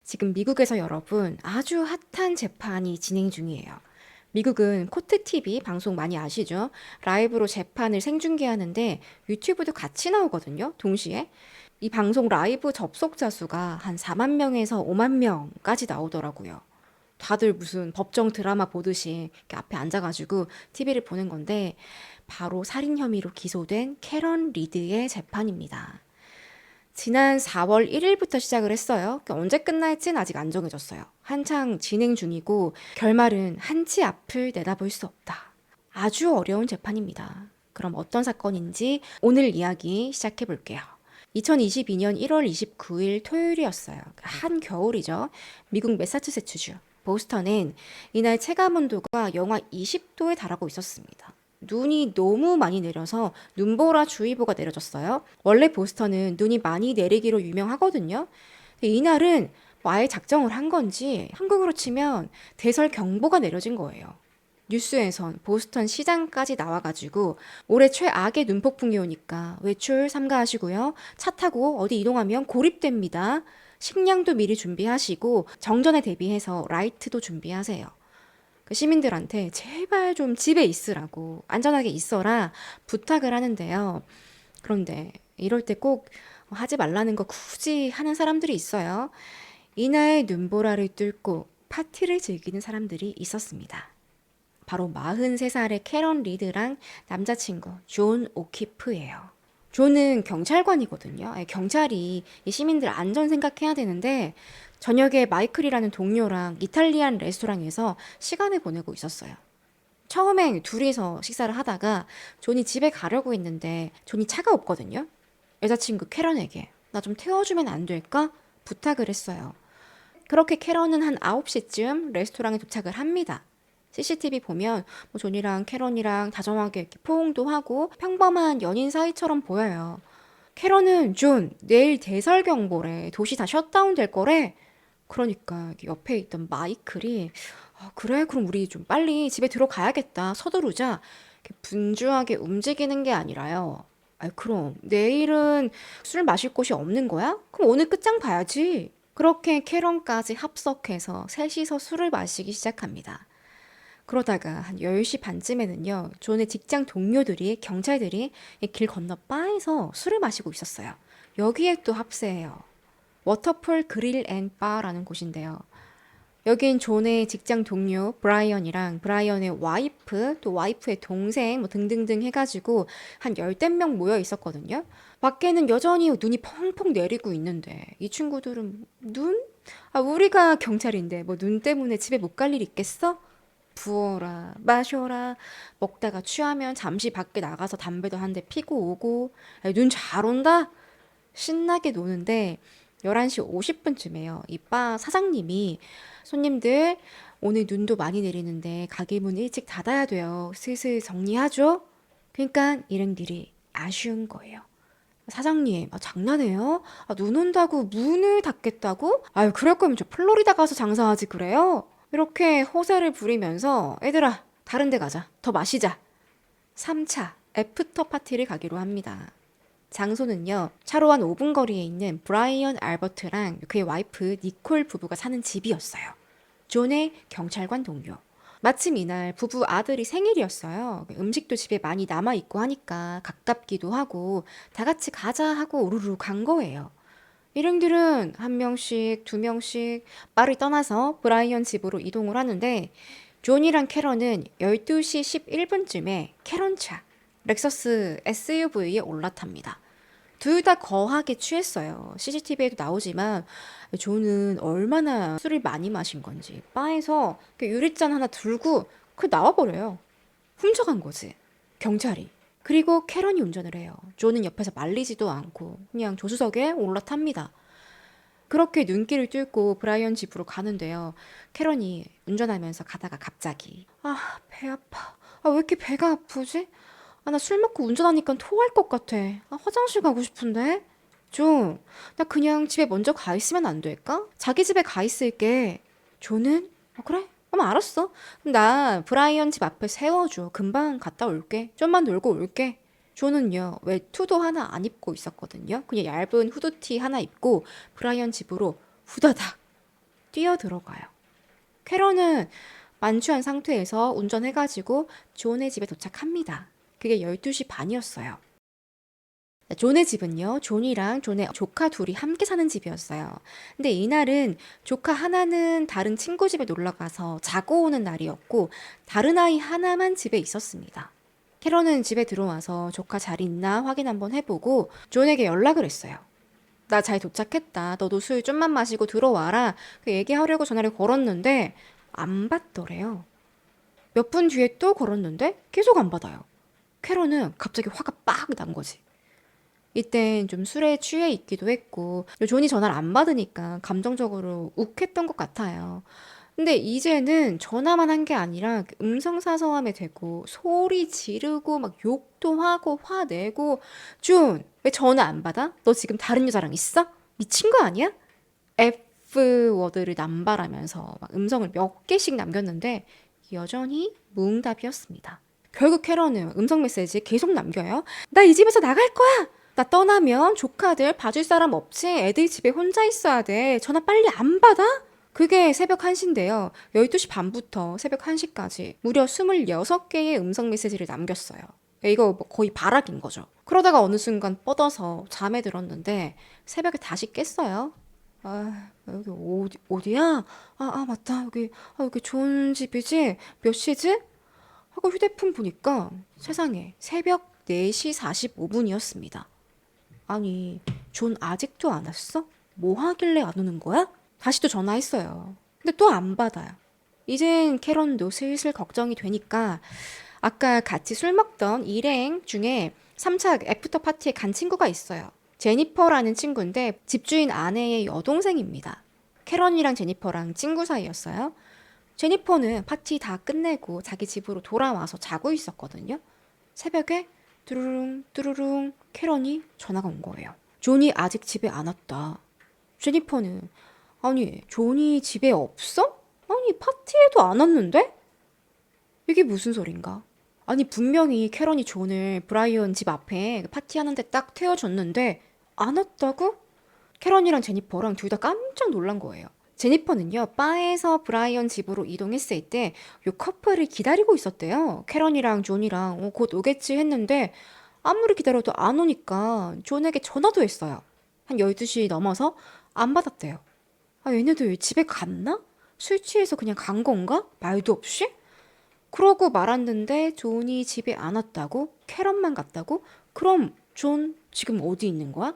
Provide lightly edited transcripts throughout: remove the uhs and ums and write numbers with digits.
지금 미국에서 여러분 아주 핫한 재판이 진행 중이에요. 미국은 코트 TV 방송 많이 아시죠? 라이브로 재판을 생중계하는데 유튜브도 같이 나오거든요. 동시에. 이 방송 라이브 접속자 수가 한 4만 명에서 5만 명까지 나오더라고요. 다들 무슨 법정 드라마 보듯이 이렇게 앞에 앉아가지고 TV를 보는 건데 바로 살인 혐의로 기소된 캐런 리드의 재판입니다. 지난 4월 1일부터 시작을 했어요. 그러니까 언제 끝날지는 아직 안 정해졌어요. 한창 진행 중이고 결말은 한치 앞을 내다볼 수 없다. 아주 어려운 재판입니다. 그럼 어떤 사건인지 오늘 이야기 시작해 볼게요. 2022년 1월 29일 토요일이었어요. 한겨울이죠. 미국 매사추세츠주 보스턴엔 이날 체감 온도가 영하 20도에 달하고 있었습니다. 눈이 너무 많이 내려서 눈보라 주의보가 내려졌어요. 원래 보스턴은 눈이 많이 내리기로 유명하거든요. 근데 이날은 뭐 아예 작정을 한 건지 한국으로 치면 대설 경보가 내려진 거예요. 뉴스에선 보스턴 시장까지 나와가지고 올해 최악의 눈폭풍이 오니까 외출 삼가하시고요. 차 타고 어디 이동하면 고립됩니다. 식량도 미리 준비하시고 정전에 대비해서 라이트도 준비하세요. 그 시민들한테 제발 좀 집에 있으라고 안전하게 있어라 부탁을 하는데요. 그런데 이럴 때 꼭 하지 말라는 거 굳이 하는 사람들이 있어요. 이날 눈보라를 뚫고 파티를 즐기는 사람들이 있었습니다. 바로 43살의 캐런 리드랑 남자친구 존 오키프예요. 존은 경찰관이거든요. 아니, 경찰이 이 시민들 안전 생각해야 되는데 저녁에 마이클이라는 동료랑 이탈리안 레스토랑에서 시간을 보내고 있었어요. 처음엔 둘이서 식사를 하다가 존이 집에 가려고 했는데 존이 차가 없거든요. 여자친구 캐런에게 나 좀 태워주면 안 될까? 부탁을 했어요. 그렇게 캐런은 한 9시쯤 레스토랑에 도착을 합니다. CCTV 보면 뭐 존이랑 캐런이랑 다정하게 이렇게 포옹도 하고 평범한 연인 사이처럼 보여요. 캐런은 존, 내일 대설 경보래. 도시 다 셧다운 될 거래. 그러니까 옆에 있던 마이클이 아, 그래? 그럼 우리 좀 빨리 집에 들어가야겠다. 서두르자. 이렇게 분주하게 움직이는 게 아니라요. 아, 그럼 내일은 술 마실 곳이 없는 거야? 그럼 오늘 끝장 봐야지. 그렇게 캐런까지 합석해서 셋이서 술을 마시기 시작합니다. 그러다가 한 10시 반쯤에는요, 존의 직장 동료들이, 경찰들이 길 건너 바에서 술을 마시고 있었어요. 여기에 또 합세해요. 워터폴 그릴 앤 바라는 곳인데요. 여긴 존의 직장 동료 브라이언이랑 브라이언의 와이프, 또 와이프의 동생 뭐 등등등 해가지고 한 열댓 명 모여 있었거든요. 밖에는 여전히 눈이 펑펑 내리고 있는데 이 친구들은 눈? 아, 우리가 경찰인데 뭐 눈 때문에 집에 못 갈 일 있겠어? 부어라, 마셔라, 먹다가 취하면 잠시 밖에 나가서 담배도 한 대 피고 오고, 눈 잘 온다? 신나게 노는데, 11시 50분쯤에요. 이 바 사장님이 손님들, 오늘 눈도 많이 내리는데 가게 문 일찍 닫아야 돼요. 슬슬 정리하죠? 그러니까 일행들이 아쉬운 거예요. 사장님, 아, 장난해요? 아, 눈 온다고 문을 닫겠다고? 아유, 그럴 거면 저 플로리다 가서 장사하지 그래요? 이렇게 호세를 부리면서 애들아, 다른 데 가자. 더 마시자. 3차 애프터 파티를 가기로 합니다. 장소는요, 차로 한 5분 거리에 있는 브라이언 알버트랑 그의 와이프 니콜 부부가 사는 집이었어요. 존의 경찰관 동료. 마침 이날 부부 아들이 생일이었어요. 음식도 집에 많이 남아있고 하니까 가깝기도 하고 다 같이 가자 하고 우르르 간 거예요. 일행들은 한 명씩, 두 명씩 바를 떠나서 브라이언 집으로 이동을 하는데 존이랑 캐런은 12시 11분쯤에 캐런 차, 렉서스 SUV에 올라탑니다. 둘 다 거하게 취했어요. CCTV에도 나오지만 존은 얼마나 술을 많이 마신 건지 바에서 유리잔 하나 들고 그 나와버려요. 훔쳐간 거지. 경찰이. 그리고 캐런이 운전을 해요. 존은 옆에서 말리지도 않고 그냥 조수석에 올라탑니다. 그렇게 눈길을 뚫고 브라이언 집으로 가는데요. 캐런이 운전하면서 가다가 갑자기 아, 배 아파. 아, 왜 이렇게 배가 아프지? 아, 나 술 먹고 운전하니까 토할 것 같아. 아, 화장실 가고 싶은데? 좀, 나 그냥 집에 먼저 가 있으면 안 될까? 자기 집에 가 있을게. 존은? 그래? 그럼 알았어. 그럼 나 브라이언 집 앞에 세워줘. 금방 갔다 올게. 좀만 놀고 올게. 존은요, 외투도 하나 안 입고 있었거든요. 그냥 얇은 후드티 하나 입고 브라이언 집으로 후다닥 뛰어 들어가요. 캐런은 만취한 상태에서 운전해가지고 존의 집에 도착합니다. 그게 12시 반이었어요. 존의 집은요, 존이랑 존의 조카 둘이 함께 사는 집이었어요. 근데 이날은 조카 하나는 다른 친구 집에 놀러 가서 자고 오는 날이었고, 다른 아이 하나만 집에 있었습니다. 캐런은 집에 들어와서 조카 잘 있나 확인 한번 해보고 존에게 연락을 했어요. 나 잘 도착했다. 너도 술 좀만 마시고 들어와라. 그 얘기하려고 전화를 걸었는데 안 받더래요. 몇 분 뒤에 또 걸었는데 계속 안 받아요. 캐런은 갑자기 화가 빡 난 거지. 이땐 좀 술에 취해 있기도 했고 존이 전화를 안 받으니까 감정적으로 욱했던 것 같아요. 근데 이제는 전화만 한 게 아니라 그 음성사서함에 대고 소리 지르고 막 욕도 하고 화내고 존, 왜 전화 안 받아? 너 지금 다른 여자랑 있어? 미친 거 아니야? F 워드를 남발하면서 막 음성을 몇 개씩 남겼는데 여전히 무응답이었습니다. 결국 캐런은 음성 메시지 계속 남겨요. 나 이 집에서 나갈 거야. 나 떠나면 조카들 봐줄 사람 없지? 애들 집에 혼자 있어야 돼. 전화 빨리 안 받아? 그게 새벽 1시인데요. 12시 반부터 새벽 1시까지 무려 26개의 음성 메시지를 남겼어요. 이거 뭐 거의 발악인 거죠. 그러다가 어느 순간 뻗어서 잠에 들었는데 새벽에 다시 깼어요. 아, 여기 어디야? 맞다. 여기 좋은 집이지? 몇 시지? 하고 휴대폰 보니까 세상에 새벽 4시 45분이었습니다. 아니, 존 아직도 안 왔어? 뭐 하길래 안 오는 거야? 다시 또 전화했어요. 근데 또 안 받아요. 이젠 캐런도 슬슬 걱정이 되니까 아까 같이 술 먹던 일행 중에 3차 애프터 파티에 간 친구가 있어요. 제니퍼라는 친구인데 집주인 아내의 여동생입니다. 캐런이랑 제니퍼랑 친구 사이였어요. 제니퍼는 파티 다 끝내고 자기 집으로 돌아와서 자고 있었거든요. 새벽에 뚜루룽 뚜루룽 캐런이 전화가 온 거예요. 존이 아직 집에 안 왔다. 제니퍼는 아니 존이 집에 없어? 아니 파티에도 안 왔는데? 이게 무슨 소린가? 아니 분명히 캐런이 존을 브라이언 집 앞에 파티하는데 딱 태워줬는데 안 왔다고? 캐런이랑 제니퍼랑 둘 다 깜짝 놀란 거예요. 제니퍼는요, 바에서 브라이언 집으로 이동했을 때 요 커플을 기다리고 있었대요. 캐런이랑 존이랑 곧 오겠지 했는데 아무리 기다려도 안 오니까 존에게 전화도 했어요. 한 12시 넘어서 안 받았대요. 아, 얘네들 집에 갔나? 술 취해서 그냥 간 건가? 말도 없이? 그러고 말았는데 존이 집에 안 왔다고? 캐런만 갔다고? 그럼 존 지금 어디 있는 거야?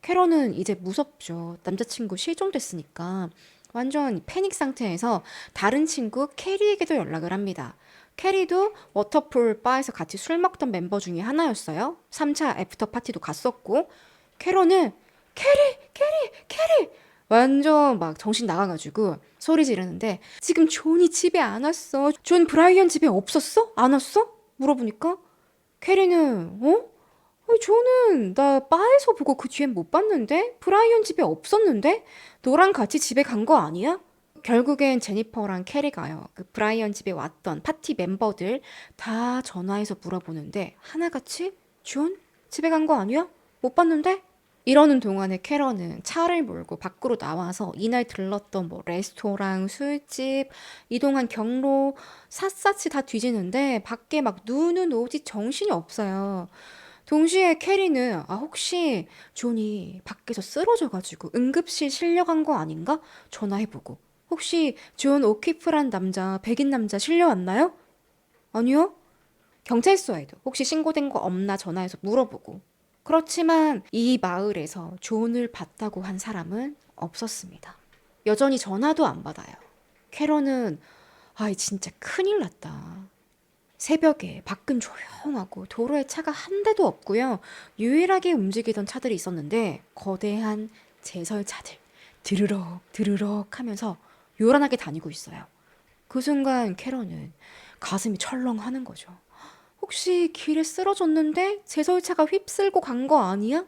캐런은 이제 무섭죠. 남자친구 실종됐으니까. 완전 패닉 상태에서 다른 친구 캐리에게도 연락을 합니다. 캐리도 워터풀 바에서 같이 술 먹던 멤버 중에 하나였어요. 3차 애프터 파티도 갔었고. 캐런은 캐리! 완전 막 정신 나가가지고 소리 지르는데 지금 존이 집에 안 왔어. 존 브라이언 집에 없었어? 안 왔어? 물어보니까 캐리는 저는 나 바에서 보고 그 뒤엔 못 봤는데? 브라이언 집에 없었는데? 너랑 같이 집에 간 거 아니야? 결국엔 제니퍼랑 캐리가요. 그 브라이언 집에 왔던 파티 멤버들 다 전화해서 물어보는데 하나같이 존? 집에 간 거 아니야? 못 봤는데? 이러는 동안에 캐런은 차를 몰고 밖으로 나와서 이날 들렀던 뭐 레스토랑, 술집, 이동한 경로 샅샅이 다 뒤지는데 밖에 막 눈은 오지 정신이 없어요. 동시에 캐리는 혹시 존이 밖에서 쓰러져가지고 응급실 실려간 거 아닌가? 전화해보고 혹시 존 오키프란 남자 백인 남자 실려왔나요? 아니요. 경찰서에도 혹시 신고된 거 없나 전화해서 물어보고 그렇지만 이 마을에서 존을 봤다고 한 사람은 없었습니다. 여전히 전화도 안 받아요. 캐런은 진짜 큰일 났다. 새벽에 밖은 조용하고 도로에 차가 한 대도 없고요. 유일하게 움직이던 차들이 있었는데 거대한 제설차들 드르륵 드르륵 하면서 요란하게 다니고 있어요. 그 순간 캐런은 가슴이 철렁하는 거죠. 혹시 길에 쓰러졌는데 제설차가 휩쓸고 간 거 아니야?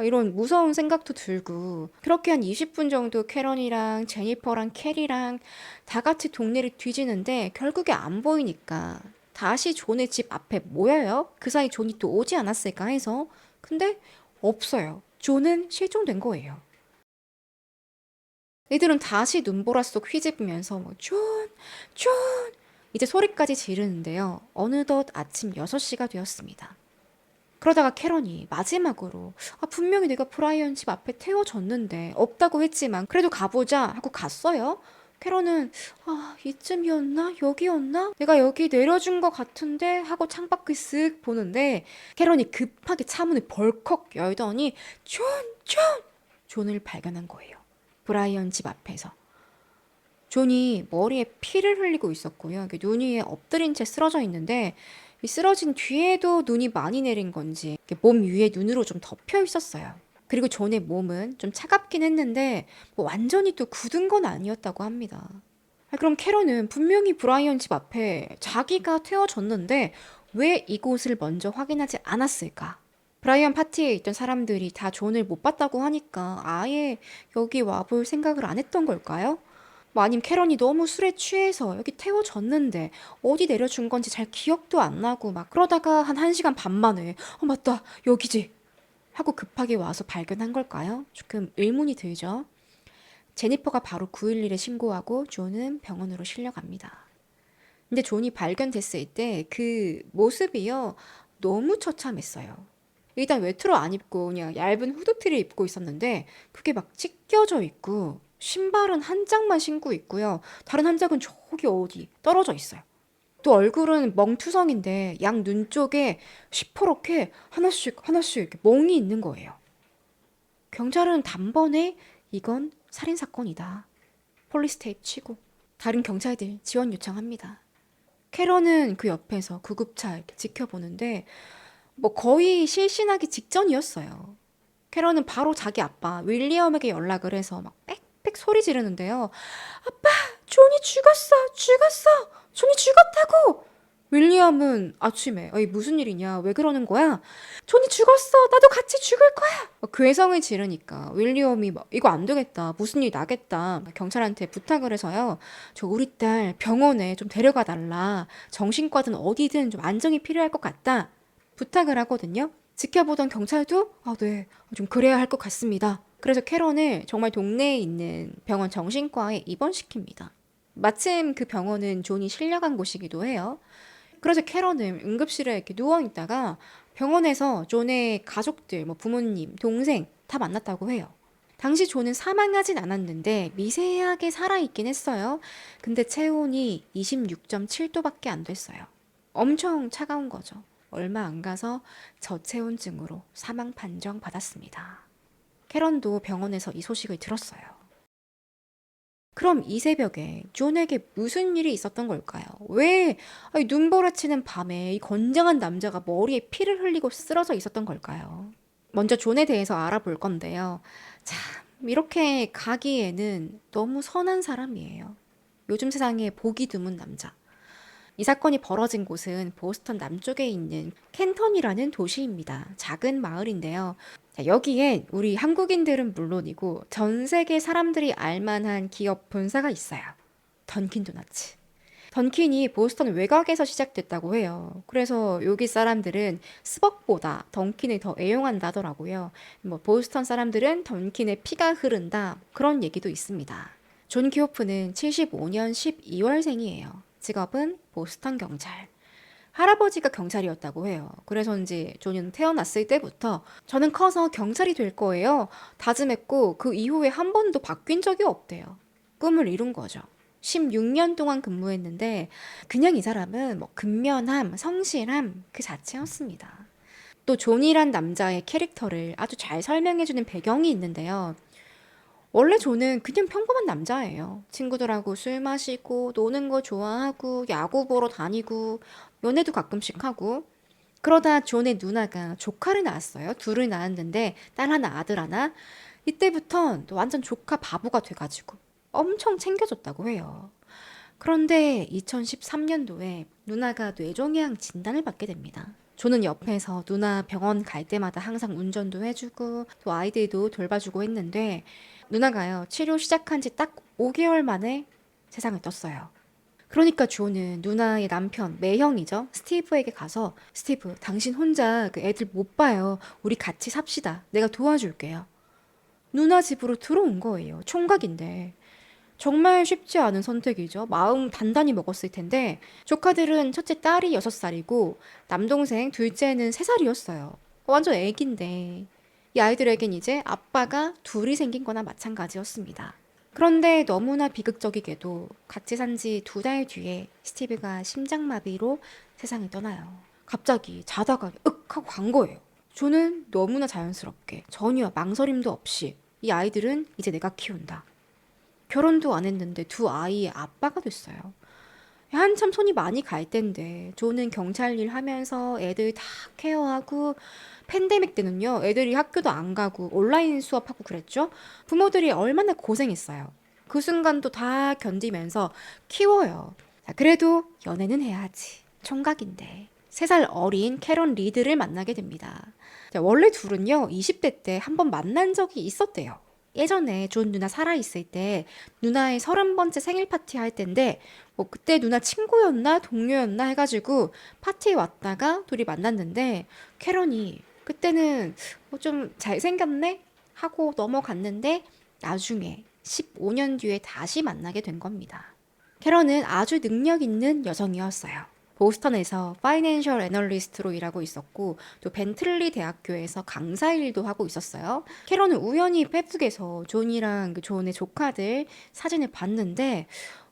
이런 무서운 생각도 들고 그렇게 한 20분 정도 캐런이랑 제니퍼랑 캐리랑 다 같이 동네를 뒤지는데 결국에 안 보이니까 다시 존의 집 앞에 모여요. 그 사이 존이 또 오지 않았을까 해서. 근데 없어요. 존은 실종된 거예요. 애들은 다시 눈보라 속 휘집으면서 뭐 존, 존 이제 소리까지 지르는데요. 어느덧 아침 6시가 되었습니다. 그러다가 캐런이 마지막으로 분명히 내가 브라이언 집 앞에 태워줬는데 없다고 했지만 그래도 가보자 하고 갔어요. 캐런은 이쯤이었나? 여기였나? 내가 여기 내려준 것 같은데 하고 창밖을 쓱 보는데 캐런이 급하게 차문을 벌컥 열더니 존! 존! 존을 발견한 거예요. 브라이언 집 앞에서. 존이 머리에 피를 흘리고 있었고요. 눈 위에 엎드린 채 쓰러져 있는데 이 쓰러진 뒤에도 눈이 많이 내린 건지 몸 위에 눈으로 좀 덮여 있었어요. 그리고 존의 몸은 좀 차갑긴 했는데 뭐 완전히 또 굳은 건 아니었다고 합니다. 그럼 캐런은 분명히 브라이언 집 앞에 자기가 태워줬는데 왜 이곳을 먼저 확인하지 않았을까? 브라이언 파티에 있던 사람들이 다 존을 못 봤다고 하니까 아예 여기 와볼 생각을 안 했던 걸까요? 뭐 아님 캐런이 너무 술에 취해서 여기 태워줬는데 어디 내려준 건지 잘 기억도 안 나고 막 그러다가 한 1시간 반 만에 맞다 여기지 하고 급하게 와서 발견한 걸까요? 조금 의문이 들죠. 제니퍼가 바로 911에 신고하고 존은 병원으로 실려갑니다. 근데 존이 발견됐을 때 그 모습이요 너무 처참했어요. 일단 외투를 안 입고 그냥 얇은 후드티를 입고 있었는데 그게 막 찢겨져 있고 신발은 한 짝만 신고 있고요. 다른 한 짝은 저기 어디 떨어져 있어요. 또 얼굴은 멍투성인데 양 눈 쪽에 시퍼렇게 하나씩 하나씩 이렇게 멍이 있는 거예요. 경찰은 단번에 이건 살인사건이다. 폴리스 테이프 치고 다른 경찰들 지원 요청합니다. 캐런은 그 옆에서 구급차 이렇게 지켜보는데 뭐 거의 실신하기 직전이었어요. 캐런은 바로 자기 아빠 윌리엄에게 연락을 해서 막 빽빽 소리 지르는데요. 아빠, 존이 죽었어, 죽었어, 존이 죽었다고. 윌리엄은 아침에 무슨 일이냐, 왜 그러는 거야? 존이 죽었어, 나도 같이 죽을 거야. 괴성을 지르니까 윌리엄이 막 이거 안 되겠다, 무슨 일 나겠다 경찰한테 부탁을 해서요. 저 우리 딸 병원에 좀 데려가 달라. 정신과든 어디든 좀 안정이 필요할 것 같다. 부탁을 하거든요. 지켜보던 경찰도 네, 좀 그래야 할 것 같습니다. 그래서 캐런을 정말 동네에 있는 병원 정신과에 입원시킵니다. 마침 그 병원은 존이 실려간 곳이기도 해요. 그래서 캐런은 응급실에 이렇게 누워있다가 병원에서 존의 가족들, 뭐 부모님, 동생 다 만났다고 해요. 당시 존은 사망하진 않았는데 미세하게 살아있긴 했어요. 근데 체온이 26.7도밖에 안 됐어요. 엄청 차가운 거죠. 얼마 안 가서 저체온증으로 사망 판정 받았습니다. 캐런도 병원에서 이 소식을 들었어요. 그럼 이 새벽에 존에게 무슨 일이 있었던 걸까요? 왜 눈보라치는 밤에 이 건장한 남자가 머리에 피를 흘리고 쓰러져 있었던 걸까요? 먼저 존에 대해서 알아볼 건데요. 참, 이렇게 가기에는 너무 선한 사람이에요. 요즘 세상에 보기 드문 남자. 이 사건이 벌어진 곳은 보스턴 남쪽에 있는 켄턴이라는 도시입니다. 작은 마을인데요. 자, 여기엔 우리 한국인들은 물론이고 전 세계 사람들이 알만한 기업 본사가 있어요. 던킨 도너츠. 던킨이 보스턴 외곽에서 시작됐다고 해요. 그래서 여기 사람들은 스벅보다 던킨을 더 애용한다더라고요. 뭐 보스턴 사람들은 던킨의 피가 흐른다 그런 얘기도 있습니다. 존 키호프는 75년 12월생이에요. 직업은 보스턴 경찰. 할아버지가 경찰이었다고 해요. 그래서인지 존은 태어났을 때부터 저는 커서 경찰이 될 거예요. 다짐했고 그 이후에 한 번도 바뀐 적이 없대요. 꿈을 이룬 거죠. 16년 동안 근무했는데 그냥 이 사람은 뭐 근면함, 성실함 그 자체였습니다. 또 존이란 남자의 캐릭터를 아주 잘 설명해주는 배경이 있는데요. 원래 저는 그냥 평범한 남자예요. 친구들하고 술 마시고 노는 거 좋아하고 야구 보러 다니고 연애도 가끔씩 하고 그러다 존의 누나가 조카를 낳았어요. 둘을 낳았는데 딸 하나 아들 하나. 이때부터 완전 조카 바보가 돼가지고 엄청 챙겨줬다고 해요. 그런데 2013년도에 누나가 뇌종양 진단을 받게 됩니다. 저는 옆에서 누나 병원 갈 때마다 항상 운전도 해주고 또 아이들도 돌봐주고 했는데 누나가요 치료 시작한 지 딱 5개월 만에 세상을 떴어요. 그러니까 조는 누나의 남편 매형이죠 스티브에게 가서 스티브 당신 혼자 그 애들 못 봐요. 우리 같이 삽시다. 내가 도와줄게요. 누나 집으로 들어온 거예요. 총각인데. 정말 쉽지 않은 선택이죠. 마음 단단히 먹었을 텐데 조카들은 첫째 딸이 6살이고 남동생 둘째는 3살이었어요. 완전 애기인데 이 아이들에겐 이제 아빠가 둘이 생긴 거나 마찬가지였습니다. 그런데 너무나 비극적이게도 같이 산 지 2달 뒤에 스티브가 심장마비로 세상을 떠나요. 갑자기 자다가 윽 하고 간 거예요. 저는 너무나 자연스럽게 전혀 망설임도 없이 이 아이들은 이제 내가 키운다. 결혼도 안 했는데 두 아이의 아빠가 됐어요. 한참 손이 많이 갈 때인데 저는 경찰 일 하면서 애들 다 케어하고 팬데믹 때는요 애들이 학교도 안 가고 온라인 수업하고 그랬죠. 부모들이 얼마나 고생했어요. 그 순간도 다 견디면서 키워요. 자, 그래도 연애는 해야지. 총각인데 3살 어린 캐런 리드를 만나게 됩니다. 자, 원래 둘은요 20대 때 한번 만난 적이 있었대요. 예전에 존 누나 살아있을 때 누나의 30번째 생일 파티 할 때인데 뭐 그때 누나 친구였나 동료였나 해가지고 파티에 왔다가 둘이 만났는데 캐런이 그때는 뭐 좀 잘생겼네 하고 넘어갔는데 나중에 15년 뒤에 다시 만나게 된 겁니다. 캐런은 아주 능력 있는 여성이었어요. 보스턴에서 파이낸셜 애널리스트로 일하고 있었고 또 벤틀리 대학교에서 강사 일도 하고 있었어요. 캐런은 우연히 페북에서 존이랑 그 존의 조카들 사진을 봤는데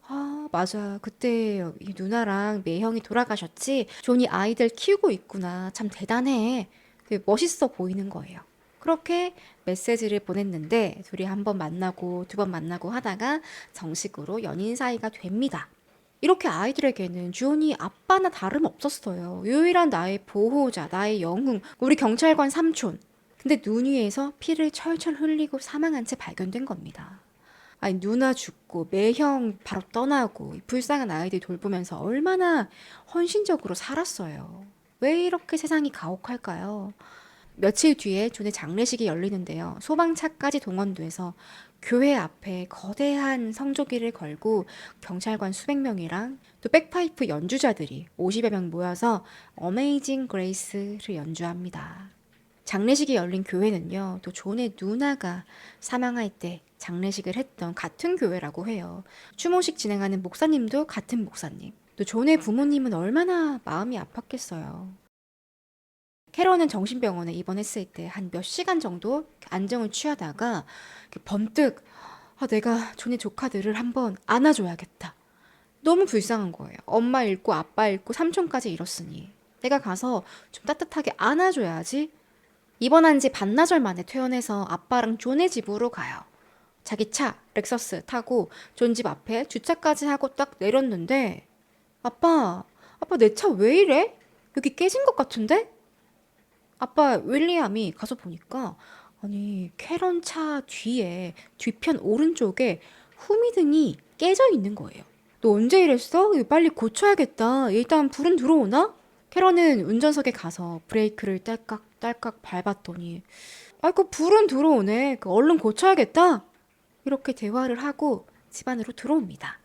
아, 맞아. 그때 이 누나랑 매형이 돌아가셨지. 존이 아이들 키우고 있구나. 참 대단해. 멋있어 보이는 거예요. 그렇게 메시지를 보냈는데 둘이 한 번 만나고 2번 만나고 하다가 정식으로 연인 사이가 됩니다. 이렇게 아이들에게는 존이 아빠나 다름없었어요. 유일한 나의 보호자, 나의 영웅, 우리 경찰관 삼촌. 근데 눈 위에서 피를 철철 흘리고 사망한 채 발견된 겁니다. 아니, 누나 죽고 매형 바로 떠나고 이 불쌍한 아이들 돌보면서 얼마나 헌신적으로 살았어요. 왜 이렇게 세상이 가혹할까요? 며칠 뒤에 존의 장례식이 열리는데요. 소방차까지 동원돼서 교회 앞에 거대한 성조기를 걸고 경찰관 수백 명이랑 또 백파이프 연주자들이 50여 명 모여서 어메이징 그레이스를 연주합니다. 장례식이 열린 교회는요, 또 존의 누나가 사망할 때 장례식을 했던 같은 교회라고 해요. 추모식 진행하는 목사님도 같은 목사님. 또 존의 부모님은 얼마나 마음이 아팠겠어요. 캐런은 정신병원에 입원했을 때 한 몇 시간 정도 안정을 취하다가 번뜩 내가 존의 조카들을 한번 안아줘야겠다. 너무 불쌍한 거예요. 엄마 잃고 아빠 잃고 삼촌까지 잃었으니 내가 가서 좀 따뜻하게 안아줘야지. 입원한 지 반나절 만에 퇴원해서 아빠랑 존의 집으로 가요. 자기 차 렉서스 타고 존 집 앞에 주차까지 하고 딱 내렸는데 아빠 내 차 왜 이래? 여기 깨진 것 같은데? 아빠 윌리엄이 가서 보니까 아니 캐런 차 뒤에 뒤편 오른쪽에 후미등이 깨져 있는 거예요. 너 언제 이랬어? 이거 빨리 고쳐야겠다. 일단 불은 들어오나? 캐런은 운전석에 가서 브레이크를 딸깍딸깍 밟았더니 아이고 불은 들어오네. 얼른 고쳐야겠다. 이렇게 대화를 하고 집 안으로 들어옵니다.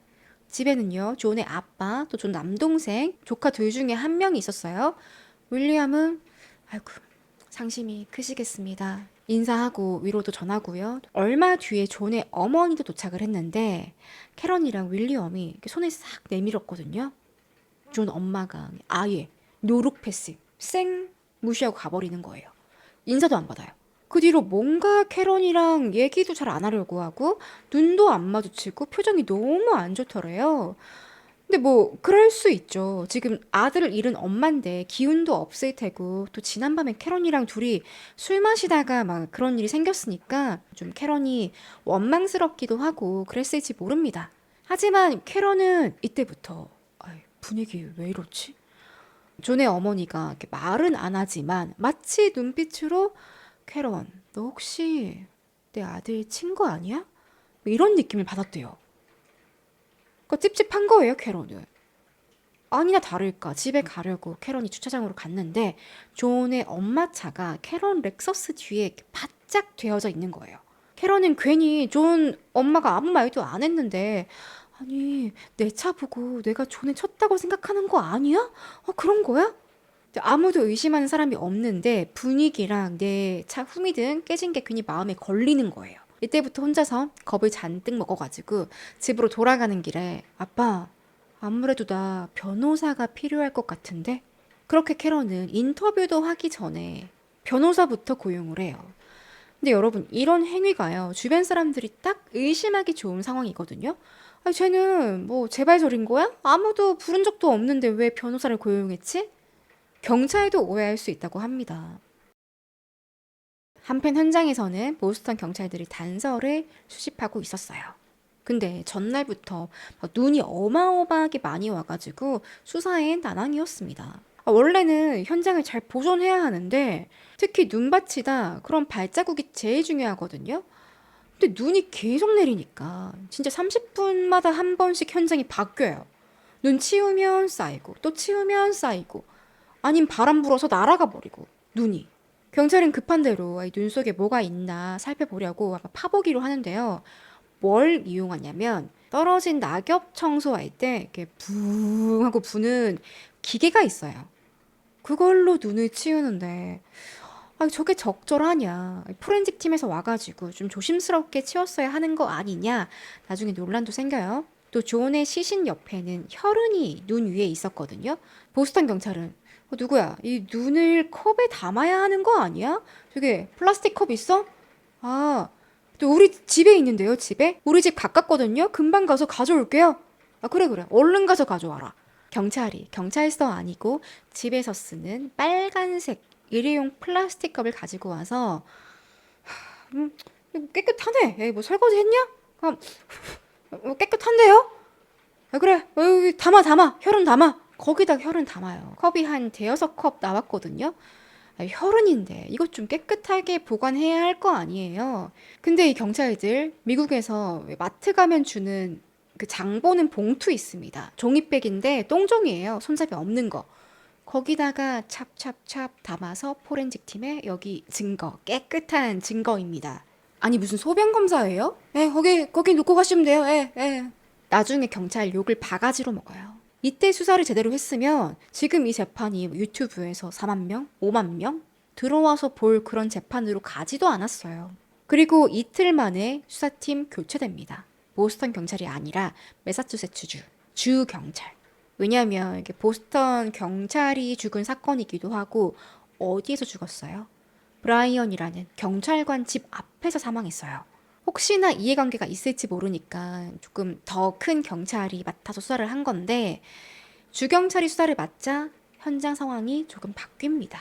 집에는요 존의 아빠 또 존 남동생 조카 둘 중에 한 명이 있었어요. 윌리엄은 아이고 상심이 크시겠습니다. 인사하고 위로도 전하고요. 얼마 뒤에 존의 어머니도 도착을 했는데 캐런이랑 윌리엄이 이렇게 손을 싹 내밀었거든요. 존 엄마가 아예 노룩 패스 쌩 무시하고 가버리는 거예요. 인사도 안 받아요. 그 뒤로 뭔가 캐런이랑 얘기도 잘 안 하려고 하고 눈도 안 마주치고 표정이 너무 안 좋더래요. 근데 뭐 그럴 수 있죠. 지금 아들을 잃은 엄마인데 기운도 없을 테고 또 지난밤에 캐런이랑 둘이 술 마시다가 막 그런 일이 생겼으니까 좀 캐런이 원망스럽기도 하고 그랬을지 모릅니다. 하지만 캐런은 이때부터 분위기 왜 이렇지? 존의 어머니가 이렇게 말은 안 하지만 마치 눈빛으로 캐런, 너 혹시 내 아들 친거 아니야? 뭐 이런 느낌을 받았대요. 그러니까 찝찝한 거예요, 캐런은. 아니나 다를까 집에 가려고 캐런이 주차장으로 갔는데 존의 엄마 차가 캐런 렉서스 뒤에 이렇게 바짝 되어져 있는 거예요. 캐런은 괜히 존 엄마가 아무 말도 안 했는데 아니 내 차 보고 내가 존을 쳤다고 생각하는 거 아니야? 그런 거야? 아무도 의심하는 사람이 없는데 분위기랑 내 차 후미등 깨진 게 괜히 마음에 걸리는 거예요. 이때부터 혼자서 겁을 잔뜩 먹어가지고 집으로 돌아가는 길에 아빠, 아무래도 나 변호사가 필요할 것 같은데? 그렇게 캐런은 인터뷰도 하기 전에 변호사부터 고용을 해요. 근데 여러분, 이런 행위가요, 주변 사람들이 딱 의심하기 좋은 상황이거든요. 아니, 쟤는 뭐 제발저린 거야? 아무도 부른 적도 없는데 왜 변호사를 고용했지? 경찰도 오해할 수 있다고 합니다. 한편 현장에서는 보스턴 경찰들이 단서를 수집하고 있었어요. 근데 전날부터 막 눈이 어마어마하게 많이 와가지고 수사엔 난항이었습니다. 원래는 현장을 잘 보존해야 하는데 특히 눈밭이다 그런 발자국이 제일 중요하거든요. 근데 눈이 계속 내리니까 진짜 30분마다 한 번씩 현장이 바뀌어요. 눈 치우면 쌓이고 또 치우면 쌓이고 아님 바람 불어서 날아가 버리고 눈이. 경찰은 급한 대로 눈 속에 뭐가 있나 살펴보려고 아마 파보기로 하는데요. 뭘 이용하냐면 떨어진 낙엽 청소할 때 이렇게 붕 하고 부는 기계가 있어요. 그걸로 눈을 치우는데 저게 적절하냐. 포렌식 팀에서 와가지고 좀 조심스럽게 치웠어야 하는 거 아니냐. 나중에 논란도 생겨요. 또 존의 시신 옆에는 혈흔이 눈 위에 있었거든요. 보스턴 경찰은 누구야? 이 눈을 컵에 담아야 하는 거 아니야? 저게 플라스틱 컵 있어? 아, 또 우리 집에 있는데요, 집에? 우리 집 가깝거든요? 금방 가서 가져올게요. 아, 그래, 그래. 얼른 가서 가져와라. 경찰이 경찰서 아니고 집에서 쓰는 빨간색 일회용 플라스틱 컵을 가지고 와서 이거 깨끗하네. 에이, 뭐 설거지 했냐? 깨끗한데요? 아, 그래. 여기 담아. 혈흔 담아. 거기다 혈흔 담아요. 컵이 한 대여섯 컵 나왔거든요. 혈흔인데 이것 좀 깨끗하게 보관해야 할 거 아니에요. 근데 이 경찰들 미국에서 왜 마트 가면 주는 그 장 보는 봉투 있습니다. 종이백인데 똥종이에요. 손잡이 없는 거. 거기다가 찹찹찹 담아서 포렌식 팀에 여기 증거, 깨끗한 증거입니다. 아니 무슨 소변 검사예요? 예, 거기 놓고 가시면 돼요. 예, 예. 나중에 경찰 욕을 바가지로 먹어요. 이때 수사를 제대로 했으면 지금 이 재판이 유튜브에서 4만 명, 5만 명 들어와서 볼 그런 재판으로 가지도 않았어요. 그리고 이틀 만에 수사팀 교체됩니다. 보스턴 경찰이 아니라 매사추세츠주 주 경찰. 왜냐하면 이게 보스턴 경찰이 죽은 사건이기도 하고 어디에서 죽었어요? 브라이언이라는 경찰관 집 앞에서 사망했어요. 혹시나 이해관계가 있을지 모르니까 조금 더 큰 경찰이 맡아서 수사를 한 건데 주경찰이 수사를 맡자 현장 상황이 조금 바뀝니다.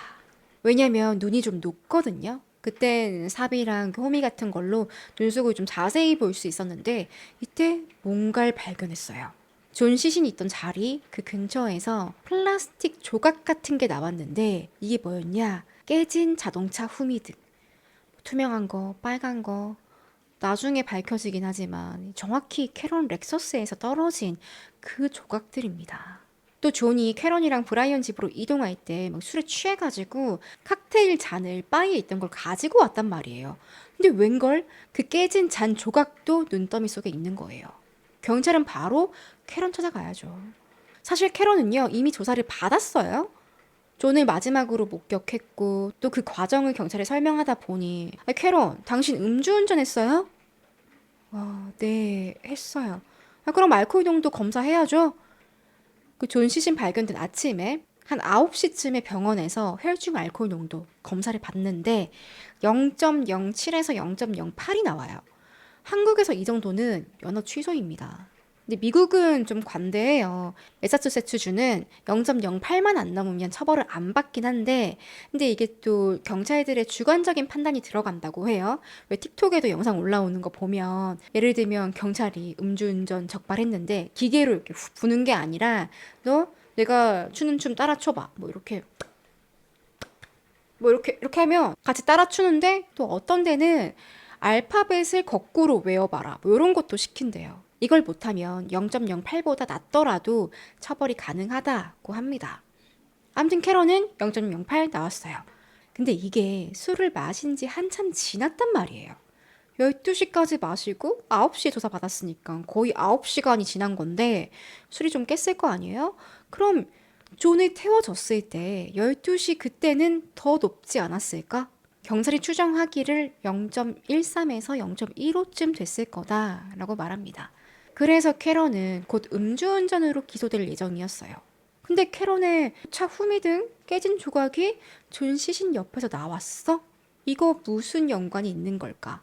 왜냐면 눈이 좀 녹거든요. 그땐 삽이랑 그 호미 같은 걸로 눈속을 좀 자세히 볼 수 있었는데 이때 뭔가를 발견했어요. 존 시신이 있던 자리 그 근처에서 플라스틱 조각 같은 게 나왔는데 이게 뭐였냐? 깨진 자동차 후미등. 투명한 거, 빨간 거. 나중에 밝혀지긴 하지만 정확히 캐런 렉서스에서 떨어진 그 조각들입니다. 또 존이 캐런이랑 브라이언 집으로 이동할 때 막 술에 취해가지고 칵테일 잔을 바에 있던 걸 가지고 왔단 말이에요. 근데 웬걸 그 깨진 잔 조각도 눈더미 속에 있는 거예요. 경찰은 바로 캐런 찾아가야죠. 사실 캐런은요 이미 조사를 받았어요. 존을 마지막으로 목격했고 또 그 과정을 경찰에 설명하다 보니 캐런 당신 음주운전했어요? 네 했어요. 그럼 알코올 농도 검사해야죠. 그 존 시신 발견된 아침에 한 9시쯤에 병원에서 혈중 알코올 농도 검사를 받는데 0.07에서 0.08이 나와요. 한국에서 이 정도는 면허 취소입니다. 근데 미국은 좀 관대해요. 매사추세츠주는 0.08만 안 넘으면 처벌을 안 받긴 한데, 근데 이게 또 경찰들의 주관적인 판단이 들어간다고 해요. 왜 틱톡에도 영상 올라오는 거 보면, 예를 들면 경찰이 음주운전 적발했는데 기계로 이렇게 훅 부는 게 아니라, 너 내가 추는 춤 따라 춰봐. 이렇게 하면 같이 따라 추는데 또 어떤 데는 알파벳을 거꾸로 외워봐라. 뭐 이런 것도 시킨대요. 이걸 못하면 0.08보다 낮더라도 처벌이 가능하다고 합니다. 아무튼 캐런은 0.08 나왔어요. 근데 이게 술을 마신 지 한참 지났단 말이에요. 12시까지 마시고 9시에 조사받았으니까 거의 9시간이 지난 건데 술이 좀 깼을 거 아니에요? 그럼 존이 태워졌을 때 12시 그때는 더 높지 않았을까? 경찰이 추정하기를 0.13에서 0.15쯤 됐을 거다라고 말합니다. 그래서 캐런은 곧 음주운전으로 기소될 예정이었어요. 근데 캐런의 차 후미등 깨진 조각이 존 시신 옆에서 나왔어? 이거 무슨 연관이 있는 걸까?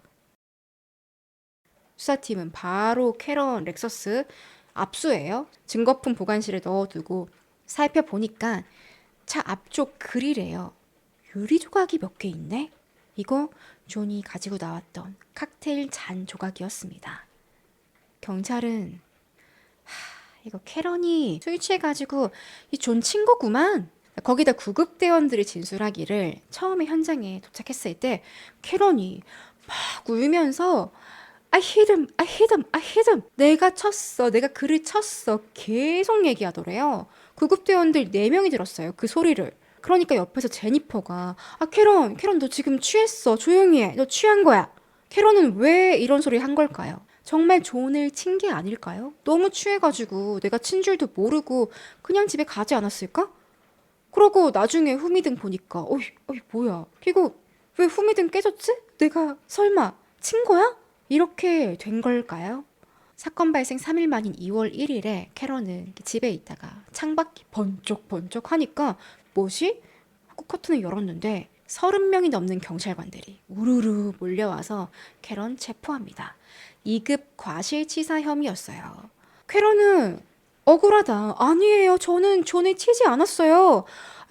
수사팀은 바로 캐런 렉서스 압수해요. 증거품 보관실에 넣어두고 살펴보니까 차 앞쪽 그릴에요. 유리 조각이 몇 개 있네? 이거 존이 가지고 나왔던 칵테일 잔 조각이었습니다. 경찰은 이거 캐런이 술 취해가지고 이 존 친구구만. 거기다 구급대원들이 진술하기를 처음에 현장에 도착했을 때 캐런이 막 울면서 I hit him, I hit him, I hit him. 내가 쳤어, 내가 그를 쳤어. 계속 얘기하더래요. 구급대원들 4명이 들었어요. 그 소리를. 그러니까 옆에서 제니퍼가 캐런 너 지금 취했어. 조용히 해. 너 취한 거야. 캐런은 왜 이런 소리 한 걸까요? 정말 존을 친 게 아닐까요? 너무 취해가지고 내가 친 줄도 모르고 그냥 집에 가지 않았을까? 그러고 나중에 후미등 보니까 어이 뭐야? 이거 왜 후미등 깨졌지? 내가 설마 친 거야? 이렇게 된 걸까요? 사건 발생 3일 만인 2월 1일에 캐런은 집에 있다가 창밖이 번쩍번쩍 하니까 뭐지? 하고 커튼을 열었는데 30명이 넘는 경찰관들이 우르르 몰려와서 캐런 체포합니다. 2급 과실치사 혐의였어요. 캐런은 억울하다. 아니에요. 저는 존을 치지 않았어요.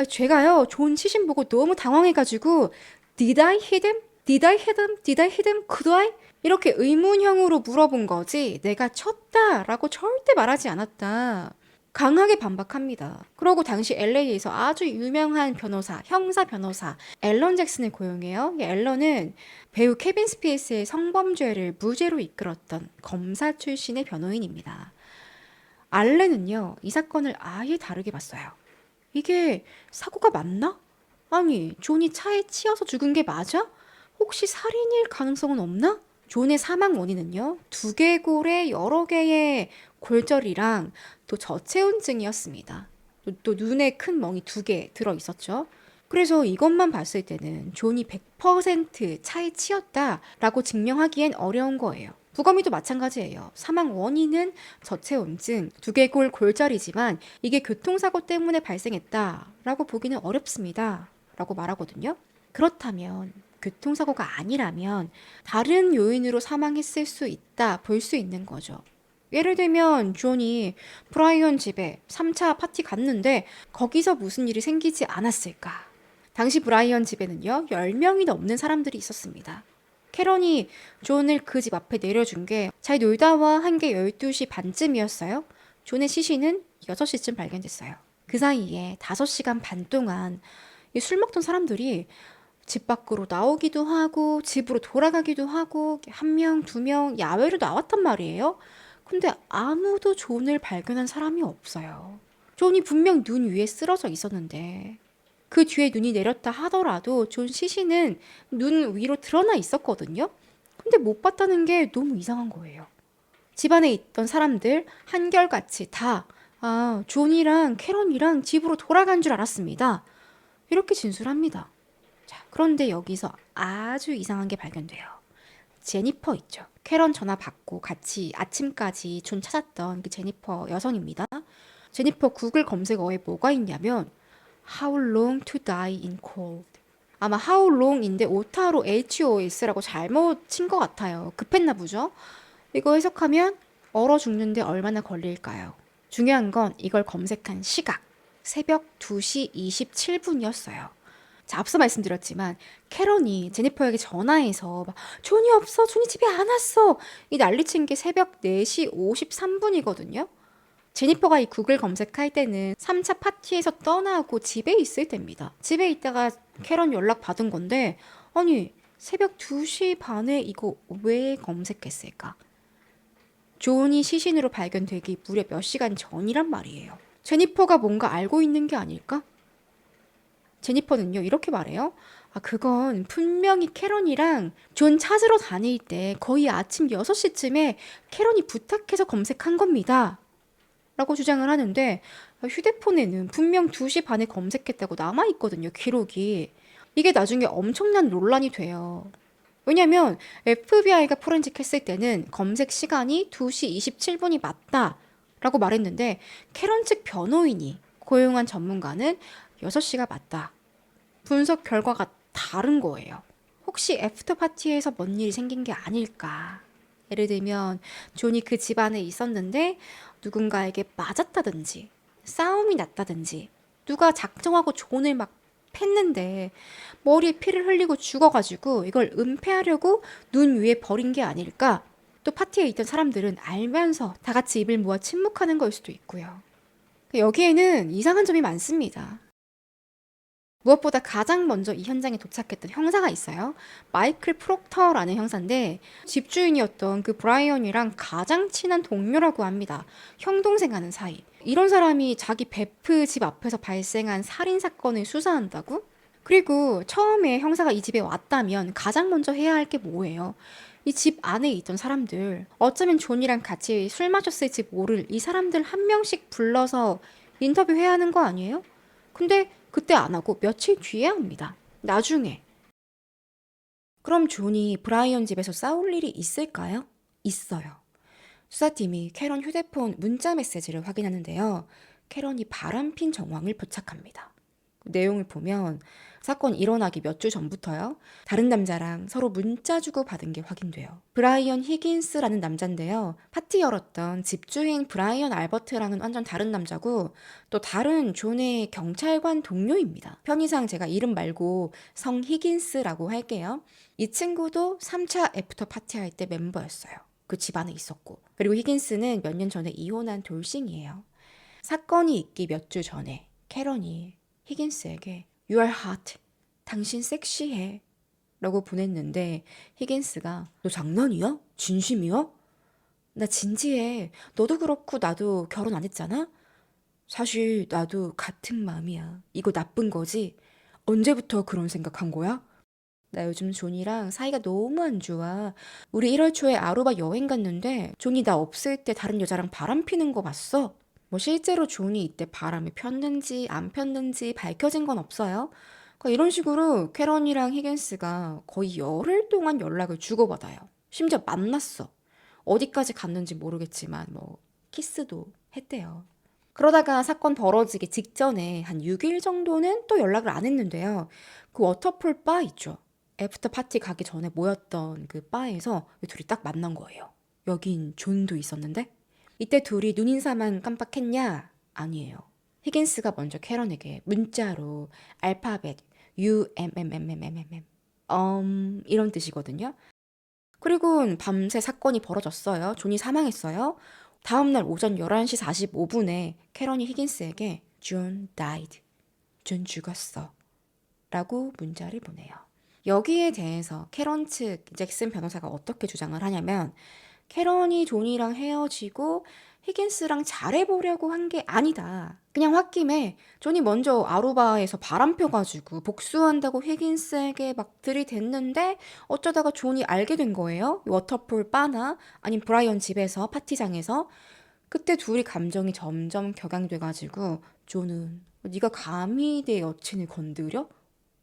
제가요. 존 시신 보고 너무 당황해가지고 Did I hit him? Did I hit him? Did I hit him? Could I? 이렇게 의문형으로 물어본 거지 내가 쳤다라고 절대 말하지 않았다. 강하게 반박합니다. 그러고 당시 LA에서 아주 유명한 변호사, 형사 변호사 앨런 잭슨을 고용해요. 이 앨런은 배우 케빈 스페이스의 성범죄를 무죄로 이끌었던 검사 출신의 변호인입니다. 알렌은요, 이 사건을 아예 다르게 봤어요. 이게 사고가 맞나? 아니, 존이 차에 치여서 죽은 게 맞아? 혹시 살인일 가능성은 없나? 존의 사망 원인은요, 두개골에 여러 개의 골절이랑 또 저체온증이었습니다. 또 눈에 큰 멍이 2개 들어있었죠. 그래서 이것만 봤을 때는 존이 100% 차에 치였다라고 증명하기엔 어려운 거예요. 부검이도 마찬가지예요. 사망 원인은 저체온증, 두개골 골절이지만 이게 교통사고 때문에 발생했다라고 보기는 어렵습니다. 라고 말하거든요. 그렇다면 교통사고가 아니라면 다른 요인으로 사망했을 수 있다 볼 수 있는 거죠. 예를 들면 존이 브라이언 집에 3차 파티 갔는데 거기서 무슨 일이 생기지 않았을까? 당시 브라이언 집에는요 10명이 넘는 사람들이 있었습니다. 캐런이 존을 그 집 앞에 내려준 게 잘 놀다 와 한 게 12시 반쯤이었어요. 존의 시신은 6시쯤 발견됐어요. 그 사이에 5시간 반 동안 술 먹던 사람들이 집 밖으로 나오기도 하고 집으로 돌아가기도 하고 1명, 2명 야외로 나왔단 말이에요. 근데 아무도 존을 발견한 사람이 없어요. 존이 분명 눈 위에 쓰러져 있었는데 그 뒤에 눈이 내렸다 하더라도 존 시신은 눈 위로 드러나 있었거든요. 근데 못 봤다는 게 너무 이상한 거예요. 집안에 있던 사람들 한결같이 다 존이랑 캐런이랑 집으로 돌아간 줄 알았습니다. 이렇게 진술합니다. 자, 그런데 여기서 아주 이상한 게 발견돼요. 제니퍼 있죠. 캐런 전화 받고 같이 아침까지 존 찾았던 그 제니퍼 여성입니다. 제니퍼 구글 검색어에 뭐가 있냐면 How long to die in cold. 아마 how long인데 오타로 HOS라고 잘못 친 것 같아요. 급했나 보죠? 이거 해석하면 얼어 죽는데 얼마나 걸릴까요? 중요한 건 이걸 검색한 시각. 새벽 2시 27분이었어요. 자, 앞서 말씀드렸지만 캐런이 제니퍼에게 전화해서 존이 없어, 존이 집에 안 왔어 이 난리친 게 새벽 4시 53분이거든요. 제니퍼가 이 구글 검색할 때는 3차 파티에서 떠나고 집에 있을 때입니다. 집에 있다가 캐런 연락 받은 건데 아니 새벽 2시 반에 이거 왜 검색했을까? 존이 시신으로 발견되기 무려 몇 시간 전이란 말이에요. 제니퍼가 뭔가 알고 있는 게 아닐까? 제니퍼는요 이렇게 말해요. 그건 분명히 캐런이랑 존 찾으러 다닐 때 거의 아침 6시쯤에 캐런이 부탁해서 검색한 겁니다. 라고 주장을 하는데 휴대폰에는 분명 2시 반에 검색했다고 남아있거든요, 기록이. 이게 나중에 엄청난 논란이 돼요. 왜냐면 FBI가 포렌식 했을 때는 검색 시간이 2시 27분이 맞다라고 말했는데 캐런 측 변호인이 고용한 전문가는 6시가 맞다. 분석 결과가 다른 거예요. 혹시 애프터 파티에서 뭔 일이 생긴 게 아닐까? 예를 들면 존이 그 집안에 있었는데 누군가에게 맞았다든지 싸움이 났다든지 누가 작정하고 존을 막 팼는데 머리에 피를 흘리고 죽어가지고 이걸 은폐하려고 눈 위에 버린 게 아닐까? 또 파티에 있던 사람들은 알면서 다 같이 입을 모아 침묵하는 걸 수도 있고요. 여기에는 이상한 점이 많습니다. 무엇보다 가장 먼저 이 현장에 도착했던 형사가 있어요. 마이클 프록터라는 형사인데 집주인이었던 그 브라이언이랑 가장 친한 동료라고 합니다. 형 동생 하는 사이. 이런 사람이 자기 베프 집 앞에서 발생한 살인 사건을 수사한다고? 그리고 처음에 형사가 이 집에 왔다면 가장 먼저 해야 할 게 뭐예요? 이 집 안에 있던 사람들, 어쩌면 존이랑 같이 술 마셨을지 모를 이 사람들 한 명씩 불러서 인터뷰해야 하는 거 아니에요? 근데 그때 안 하고 며칠 뒤에 합니다. 나중에. 그럼 존이 브라이언 집에서 싸울 일이 있을까요? 있어요. 수사팀이 캐런 휴대폰 문자 메시지를 확인하는데요. 캐런이 바람핀 정황을 포착합니다. 내용을 보면 사건 일어나기 몇 주 전부터요. 다른 남자랑 서로 문자 주고 받은 게 확인돼요. 브라이언 히긴스라는 남잔데요. 파티 열었던 집주인 브라이언 알버트랑은 완전 다른 남자고 또 다른 존의 경찰관 동료입니다. 편의상 제가 이름 말고 성 히긴스라고 할게요. 이 친구도 3차 애프터 파티할 때 멤버였어요. 그 집안에 있었고. 그리고 히긴스는 몇 년 전에 이혼한 돌싱이에요. 사건이 있기 몇 주 전에 캐런이 히긴스에게 You are hot. 당신 섹시해. 라고 보냈는데 히긴스가 너 장난이야? 진심이야? 나 진지해. 너도 그렇고 나도 결혼 안 했잖아? 사실 나도 같은 마음이야. 이거 나쁜 거지? 언제부터 그런 생각한 거야? 나 요즘 존이랑 사이가 너무 안 좋아. 우리 1월 초에 아루바 여행 갔는데 존이 나 없을 때 다른 여자랑 바람 피는 거 봤어? 뭐 실제로 존이 이때 바람이 폈는지 안 폈는지 밝혀진 건 없어요. 그러니까 이런 식으로 캐런이랑 히겐스가 거의 열흘 동안 연락을 주고받아요. 심지어 만났어. 어디까지 갔는지 모르겠지만 뭐 키스도 했대요. 그러다가 사건 벌어지기 직전에 한 6일 정도는 또 연락을 안 했는데요. 그 워터풀 바 있죠. 애프터 파티 가기 전에 모였던 그 바에서 둘이 딱 만난 거예요. 여긴 존도 있었는데? 이때 둘이 눈인사만 깜빡했냐? 아니에요. 히긴스가 먼저 캐런에게 문자로 알파벳 이런 뜻이거든요. 그리고 밤새 사건이 벌어졌어요. 존이 사망했어요. 다음날 오전 11시 45분에 캐런이 히긴스에게 John died. 존 죽었어. 라고 문자를 보내요. 여기에 대해서 캐런 측 잭슨 변호사가 어떻게 주장을 하냐면 캐런이 존이랑 헤어지고 히긴스랑 잘해보려고 한 게 아니다. 그냥 홧김에 존이 먼저 아루바에서 바람 펴가지고 복수한다고 히긴스에게 막 들이댔는데 어쩌다가 존이 알게 된 거예요. 워터풀 바나 아니면 브라이언 집에서 파티장에서. 그때 둘이 감정이 점점 격양돼가지고 존은 네가 감히 내 여친을 건드려?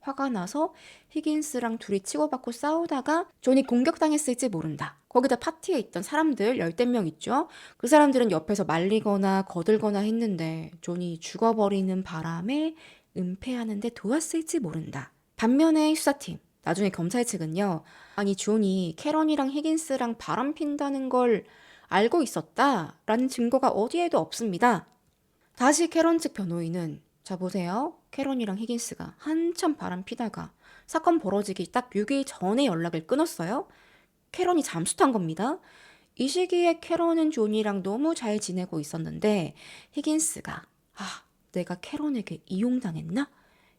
화가 나서 히긴스랑 둘이 치고받고 싸우다가 존이 공격당했을지 모른다. 거기다 파티에 있던 사람들 열댓 명 있죠. 그 사람들은 옆에서 말리거나 거들거나 했는데 존이 죽어버리는 바람에 은폐하는데 도왔을지 모른다. 반면에 수사팀, 나중에 검찰 측은요. 아니 존이 캐런이랑 히긴스랑 바람 핀다는 걸 알고 있었다라는 증거가 어디에도 없습니다. 다시 캐런 측 변호인은 자 보세요. 캐런이랑 히긴스가 한참 바람 피다가 사건 벌어지기 딱 6일 전에 연락을 끊었어요. 캐런이 잠수탄 겁니다. 이 시기에 캐런은 존이랑 너무 잘 지내고 있었는데 히긴스가 내가 캐런에게 이용당했나?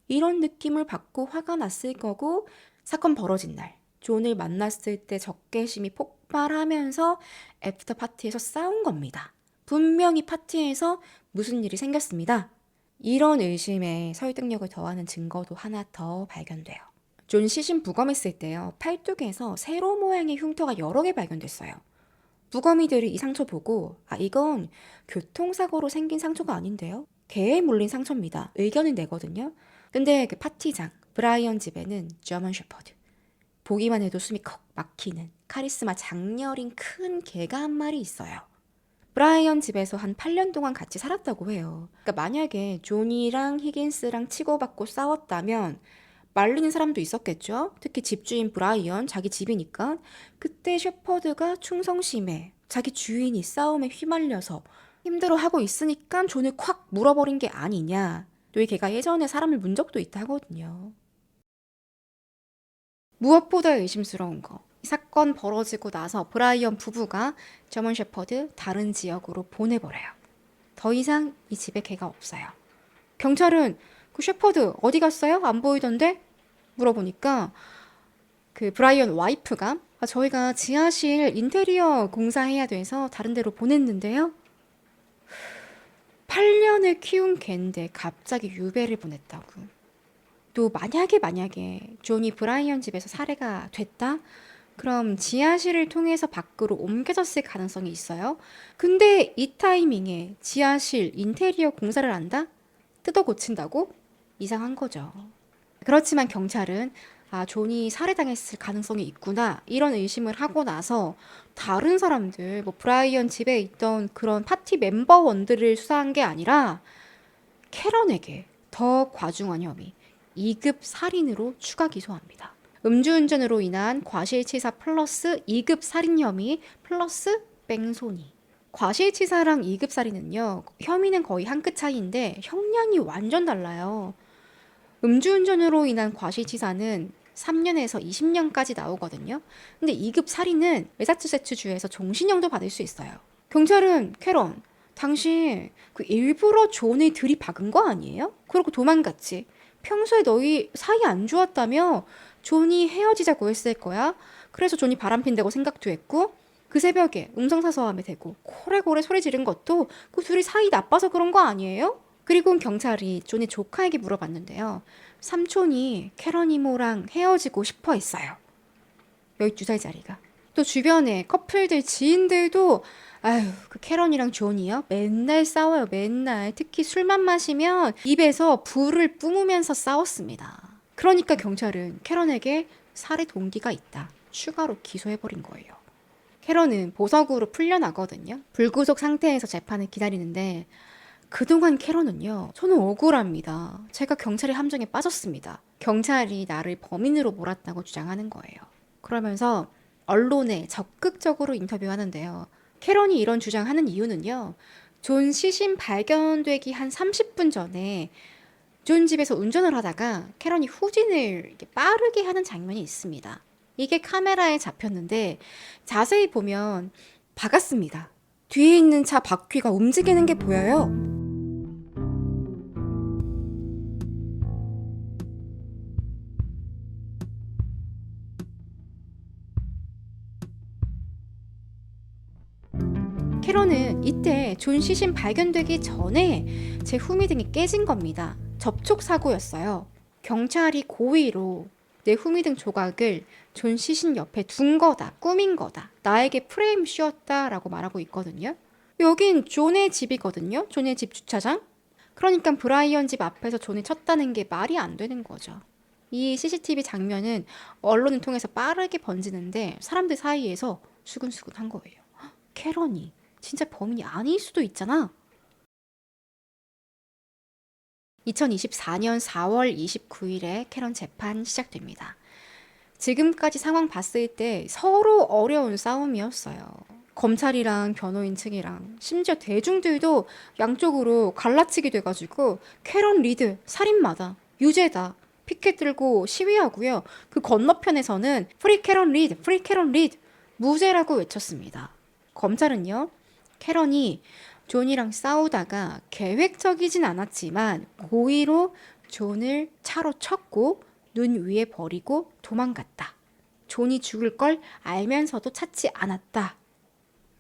이런 느낌을 받고 화가 났을 거고 사건 벌어진 날 존을 만났을 때 적개심이 폭발하면서 애프터 파티에서 싸운 겁니다. 분명히 파티에서 무슨 일이 생겼습니다. 이런 의심에 설득력을 더하는 증거도 하나 더 발견돼요. 존 시신 부검했을 때요. 팔뚝에서 세로 모양의 흉터가 여러 개 발견됐어요. 부검이들이 이 상처 보고 이건 교통사고로 생긴 상처가 아닌데요. 개에 물린 상처입니다. 의견을 내거든요. 근데 그 파티장, 브라이언 집에는 저먼 셰퍼드, 보기만 해도 숨이 컥 막히는 카리스마 장렬인 큰 개가 한 마리 있어요. 브라이언 집에서 한 8년 동안 같이 살았다고 해요. 그러니까 만약에 존이랑 히긴스랑 치고받고 싸웠다면 말리는 사람도 있었겠죠. 특히 집주인 브라이언, 자기 집이니까. 그때 셰퍼드가 충성심에 자기 주인이 싸움에 휘말려서 힘들어하고 있으니까 존을 콱 물어버린 게 아니냐. 또 이 걔가 예전에 사람을 문 적도 있다 하거든요. 무엇보다 의심스러운 거. 이 사건 벌어지고 나서 브라이언 부부가 저먼 셰퍼드 다른 지역으로 보내버려요. 더 이상 이 집에 개가 없어요. 경찰은 그 셰퍼드 어디 갔어요? 안 보이던데? 물어보니까 그 브라이언 와이프가 저희가 지하실 인테리어 공사해야 돼서 다른 데로 보냈는데요. 8년을 키운 갠데 갑자기 유배를 보냈다고. 또 만약에 존이 브라이언 집에서 살해가 됐다? 그럼 지하실을 통해서 밖으로 옮겨졌을 가능성이 있어요. 근데 이 타이밍에 지하실 인테리어 공사를 한다? 뜯어 고친다고? 이상한 거죠. 그렇지만 경찰은 존이 살해당했을 가능성이 있구나 이런 의심을 하고 나서 다른 사람들 뭐 브라이언 집에 있던 그런 파티 멤버원들을 수사한 게 아니라 캐런에게 더 과중한 혐의 2급 살인으로 추가 기소합니다. 음주운전으로 인한 과실치사 플러스 2급 살인 혐의 플러스 뺑소니. 과실치사랑 2급 살인은요, 혐의는 거의 한 끗 차이인데 형량이 완전 달라요. 음주운전으로 인한 과실치사는 3년에서 20년까지 나오거든요. 근데 2급 살인은 매사추세츠주에서 종신형도 받을 수 있어요. 경찰은 캐런, 당신 그 일부러 존을 들이박은 거 아니에요? 그러고 도망갔지. 평소에 너희 사이 안 좋았다며 존이 헤어지자고 했을 거야. 그래서 존이 바람핀다고 생각도 했고 그 새벽에 음성사서함에 대고 코레고레 소리 지른 것도 그 둘이 사이 나빠서 그런 거 아니에요? 그리고 경찰이 존의 조카에게 물어봤는데요. 삼촌이 캐런 이모랑 헤어지고 싶어 했어요. 12살짜리가. 또 주변에 커플들 지인들도 아유 그 캐런이랑 존이요 맨날 싸워요 맨날 특히 술만 마시면 입에서 불을 뿜으면서 싸웠습니다. 그러니까 경찰은 캐런에게 살해 동기가 있다 추가로 기소해버린 거예요. 캐런은 보석으로 풀려나거든요. 불구속 상태에서 재판을 기다리는데 그동안 캐런은요 저는 억울합니다. 제가 경찰의 함정에 빠졌습니다. 경찰이 나를 범인으로 몰았다고 주장하는 거예요. 그러면서 언론에 적극적으로 인터뷰하는데요. 캐런이 이런 주장하는 이유는요. 존 시신 발견되기 한 30분 전에 존 집에서 운전을 하다가 캐런이 후진을 이렇게 빠르게 하는 장면이 있습니다. 이게 카메라에 잡혔는데 자세히 보면 박았습니다. 뒤에 있는 차 바퀴가 움직이는 게 보여요. 캐런은 이때 존 시신 발견되기 전에 제 후미등이 깨진 겁니다. 접촉 사고였어요. 경찰이 고의로 내 후미등 조각을 존 시신 옆에 둔 거다, 꾸민 거다, 나에게 프레임 씌웠다라고 말하고 있거든요. 여긴 존의 집이거든요. 존의 집 주차장. 그러니까 브라이언 집 앞에서 존이 쳤다는 게 말이 안 되는 거죠. 이 CCTV 장면은 언론을 통해서 빠르게 번지는데 사람들 사이에서 수근수근한 거예요. 캐런이 진짜 범인이 아닐 수도 있잖아. 2024년 4월 29일에 캐런 재판 시작됩니다. 지금까지 상황 봤을 때 서로 어려운 싸움이었어요. 검찰이랑 변호인 측이랑 심지어 대중들도 양쪽으로 갈라치기 돼가지고 캐런 리드 살인마다 유죄다 피켓 들고 시위하고요. 그 건너편에서는 프리 캐런 리드 프리 캐런 리드 무죄라고 외쳤습니다. 검찰은요. 캐런이 존이랑 싸우다가 계획적이진 않았지만 고의로 존을 차로 쳤고 눈 위에 버리고 도망갔다. 존이 죽을 걸 알면서도 찾지 않았다.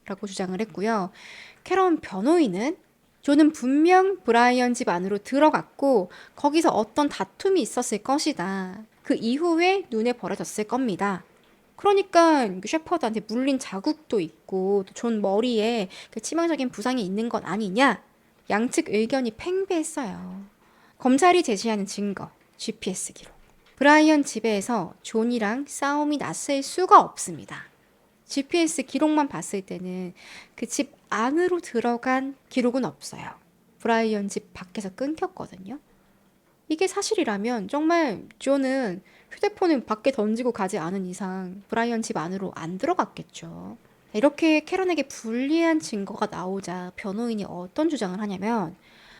라고 주장을 했고요. 캐런 변호인은 존은 분명 브라이언 집 안으로 들어갔고 거기서 어떤 다툼이 있었을 것이다. 그 이후에 눈에 버려졌을 겁니다. 그러니까 셰퍼드한테 물린 자국도 있고 존 머리에 그 치명적인 부상이 있는 건 아니냐? 양측 의견이 팽배했어요. 검찰이 제시하는 증거, GPS 기록. 브라이언 집에서 존이랑 싸움이 났을 수가 없습니다. GPS 기록만 봤을 때는 그 집 안으로 들어간 기록은 없어요. 브라이언 집 밖에서 끊겼거든요. 이게 사실이라면 정말 존은 휴대폰을 밖에 던지고 가지 않은 이상 브라이언 집 안으로 안 들어갔겠죠. 이렇게 캐런에게 불리한 증거가 나오자 변호인이 어떤 주장을 하냐면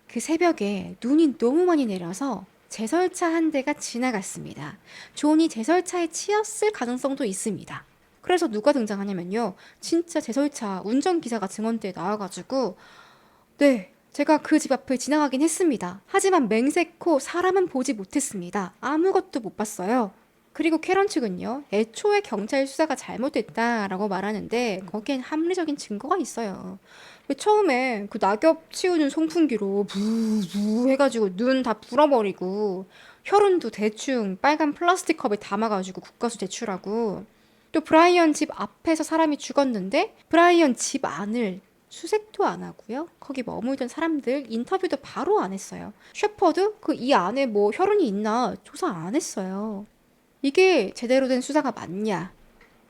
그 새벽에 눈이 너무 많이 내려서 제설차 한 대가 지나갔습니다. 존이 제설차에 치였을 가능성도 있습니다. 그래서 누가 등장하냐면요. 진짜 제설차 운전기사가 증언대에 나와가지고 네, 제가 그 집 앞을 지나가긴 했습니다. 하지만 맹세코 사람은 보지 못했습니다. 아무것도 못 봤어요. 그리고 캐런 측은요, 애초에 경찰 수사가 잘못됐다라고 말하는데 거기엔 합리적인 증거가 있어요. 왜 처음에 그 낙엽 치우는 송풍기로 부부 해가지고 눈 다 불어버리고 혈흔도 대충 빨간 플라스틱 컵에 담아가지고 국가수 제출하고 또 브라이언 집 앞에서 사람이 죽었는데 브라이언 집 안을 수색도 안 하고요. 거기 머물던 사람들 인터뷰도 바로 안 했어요. 셰퍼드 그 이 안에 뭐 혈흔이 있나 조사 안 했어요. 이게 제대로 된 수사가 맞냐?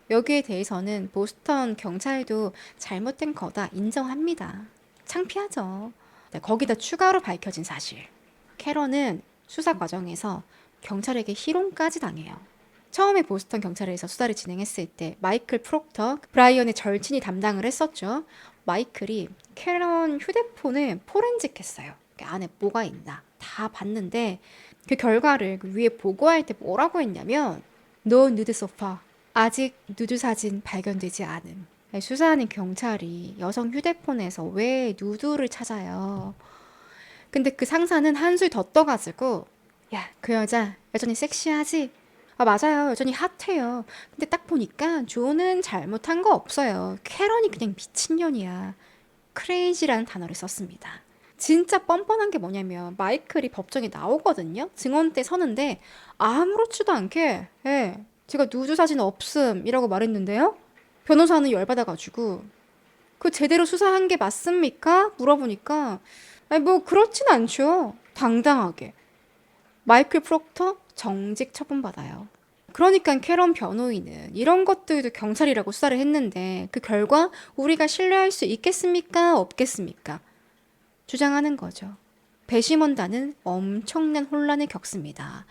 여기에 대해서는 보스턴 경찰도 잘못된 거다 인정합니다. 창피하죠. 네, 거기다 추가로 밝혀진 사실. 캐런은 수사 과정에서 경찰에게 희롱까지 당해요. 처음에 보스턴 경찰에서 수사를 진행했을 때 마이클 프록터, 브라이언의 절친이 담당을 했었죠. 마이클이 캐런 휴대폰을 포렌식 했어요. 그 안에 뭐가 있나 다 봤는데 그 결과를 그 위에 보고할 때 뭐라고 했냐면 No nude sofa. 아직 누드 사진 발견되지 않음. 수사하는 경찰이 여성 휴대폰에서 왜 누드를 찾아요. 근데 그 상사는 한술 더 떠가지고 야, 그 여자 여전히 섹시하지? 아, 맞아요. 여전히 핫해요. 근데 딱 보니까 조는 잘못한 거 없어요. 캐런이 그냥 미친년이야. 크레이지라는 단어를 썼습니다. 진짜 뻔뻔한 게 뭐냐면 마이클이 법정에 나오거든요. 증언대 서는데 아무렇지도 않게 예, 제가 누드 사진 없음이라고 말했는데요. 변호사는 열받아가지고 그 제대로 수사한 게 맞습니까? 물어보니까 아니 뭐 그렇진 않죠. 당당하게. 마이클 프록터 정직 처분받아요. 그러니까 캐런 변호인은 이런 것들도 경찰이라고 수사를 했는데 그 결과 우리가 신뢰할 수 있겠습니까? 없겠습니까? 주장하는 거죠. 배심원단은 엄청난 혼란을 겪습니다.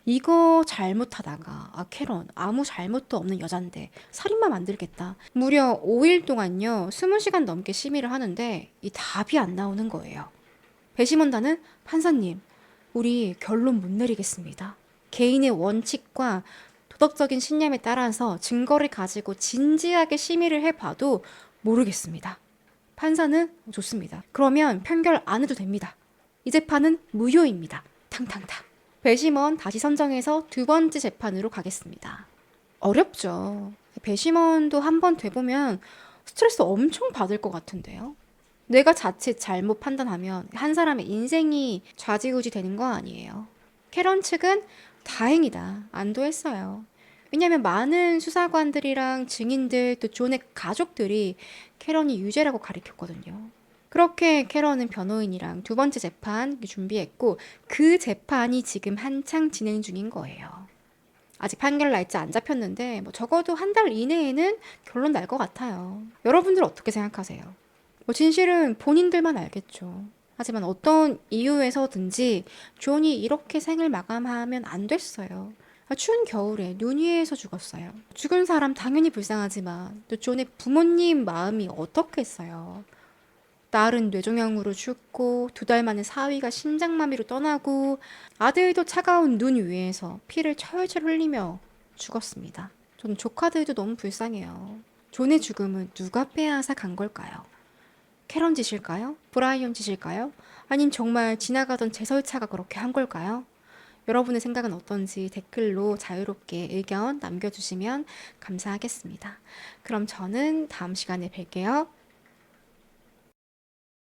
이거 잘못하다가 캐런 아무 잘못도 없는 여잔데 살인마 만들겠다. 무려 5일 동안요. 20시간 넘게 심의를 하는데 이 답이 안 나오는 거예요. 배심원단은 판사님 우리 결론 못 내리겠습니다. 개인의 원칙과 도덕적인 신념에 따라서 증거를 가지고 진지하게 심의를 해봐도 모르겠습니다. 판사는 좋습니다. 그러면 판결 안 해도 됩니다. 이 재판은 무효입니다. 탕탕탕. 배심원 다시 선정해서 두 번째 재판으로 가겠습니다. 어렵죠. 배심원도 한 번 돼보면 스트레스 엄청 받을 것 같은데요. 내가 자칫 잘못 판단하면 한 사람의 인생이 좌지우지 되는 거 아니에요. 캐런 측은 다행이다. 안도했어요. 왜냐하면 많은 수사관들이랑 증인들 또 존의 가족들이 캐런이 유죄라고 가리켰거든요. 그렇게 캐런은 변호인이랑 두 번째 재판 준비했고 그 재판이 지금 한창 진행 중인 거예요. 아직 판결 날짜 안 잡혔는데 뭐 적어도 한 달 이내에는 결론 날 것 같아요. 여러분들 어떻게 생각하세요? 뭐 진실은 본인들만 알겠죠. 하지만 어떤 이유에서든지 존이 이렇게 생을 마감하면 안 됐어요. 추운 겨울에 눈 위에서 죽었어요. 죽은 사람 당연히 불쌍하지만 또 존의 부모님 마음이 어떻겠어요. 딸은 뇌종양으로 죽고 2달 만에 사위가 심장마비로 떠나고 아들도 차가운 눈 위에서 피를 철철 흘리며 죽었습니다. 저는 조카들도 너무 불쌍해요. 존의 죽음은 누가 빼앗아 간 걸까요? 캐런 짓일까요? 브라이언 짓일까요? 아님 정말 지나가던 제설차가 그렇게 한 걸까요? 여러분의 생각은 어떤지 댓글로 자유롭게 의견 남겨주시면 감사하겠습니다. 그럼 저는 다음 시간에 뵐게요.